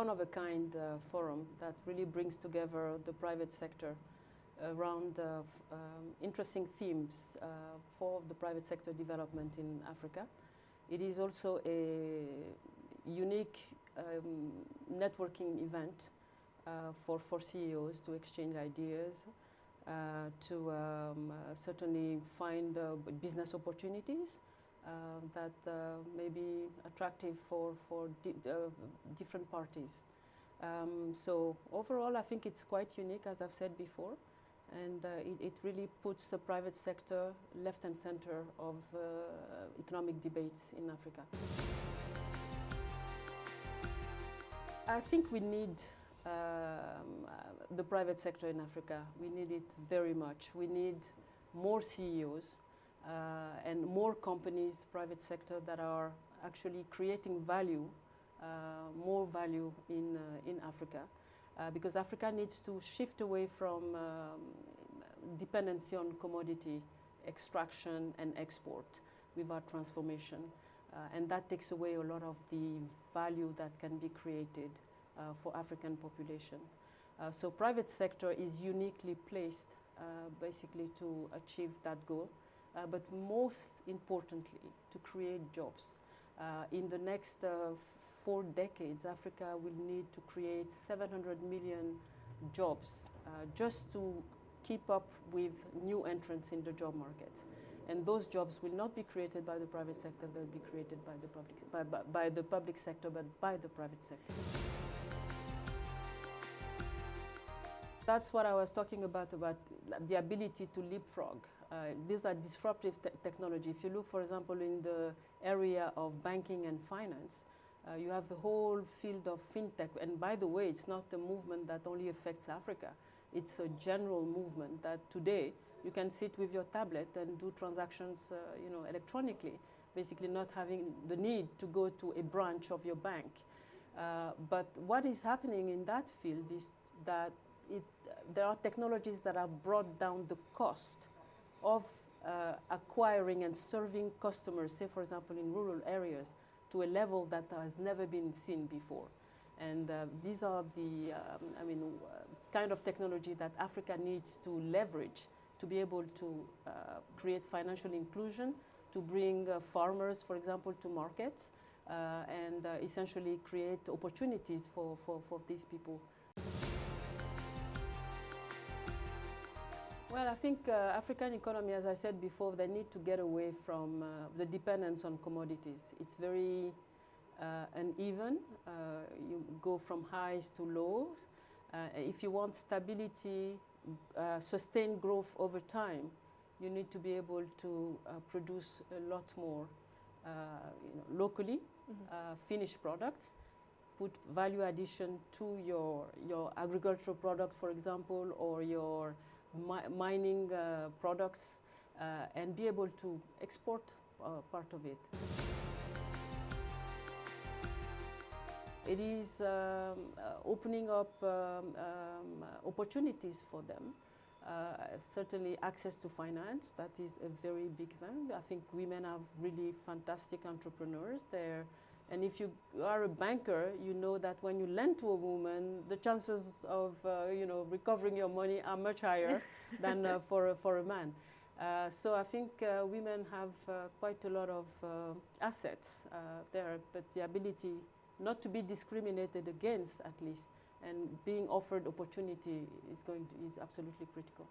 one-of-a-kind forum that really brings together the private sector around interesting themes for the private sector development in Africa. It is also a unique networking event for CEOs to exchange ideas, to certainly find business opportunities that may be attractive for different parties. So overall, I think it's quite unique, as I've said before, and it really puts the private sector left and center of economic debates in Africa. I think we need the private sector in Africa. We need it very much. We need more CEOs and more companies, private sector, that are actually creating value, more value in Africa. Because Africa needs to shift away from dependency on commodity extraction and export with our transformation. And that takes away a lot of the value that can be created for African population. So private sector is uniquely placed basically to achieve that goal, but most importantly, to create jobs. In the next 4 decades, Africa will need to create 700 million jobs just to keep up with new entrants in the job market. And those jobs will not be created by the private sector, they'll be created by the public sector, but by the private sector. That's what I was talking about the ability to leapfrog. These are disruptive technology. If you look, for example, in the area of banking and finance, you have the whole field of fintech. And by the way, it's not a movement that only affects Africa. It's a general movement that today you can sit with your tablet and do transactions electronically, basically not having the need to go to a branch of your bank. But what is happening in that field is that there are technologies that have brought down the cost of acquiring and serving customers, say for example in rural areas, to a level that has never been seen before. And these are the kind of technology that Africa needs to leverage to be able to create financial inclusion, to bring farmers, for example, to markets, and essentially create opportunities for these people. Well, I think African economy, as I said before, they need to get away from the dependence on commodities. It's very uneven. You go from highs to lows. If you want stability, sustained growth over time, you need to be able to produce a lot more locally, finished products, put value addition to your agricultural product, for example, or your mining products, and be able to export part of it. It is opening up opportunities for them. Certainly access to finance, that is a very big thing. I think women have really fantastic entrepreneurs there. And if you are a banker, you know that when you lend to a woman, the chances of recovering your money are much higher than for a man. So I think women have quite a lot of assets there, but the ability not to be discriminated against, at least, and being offered opportunity is absolutely critical.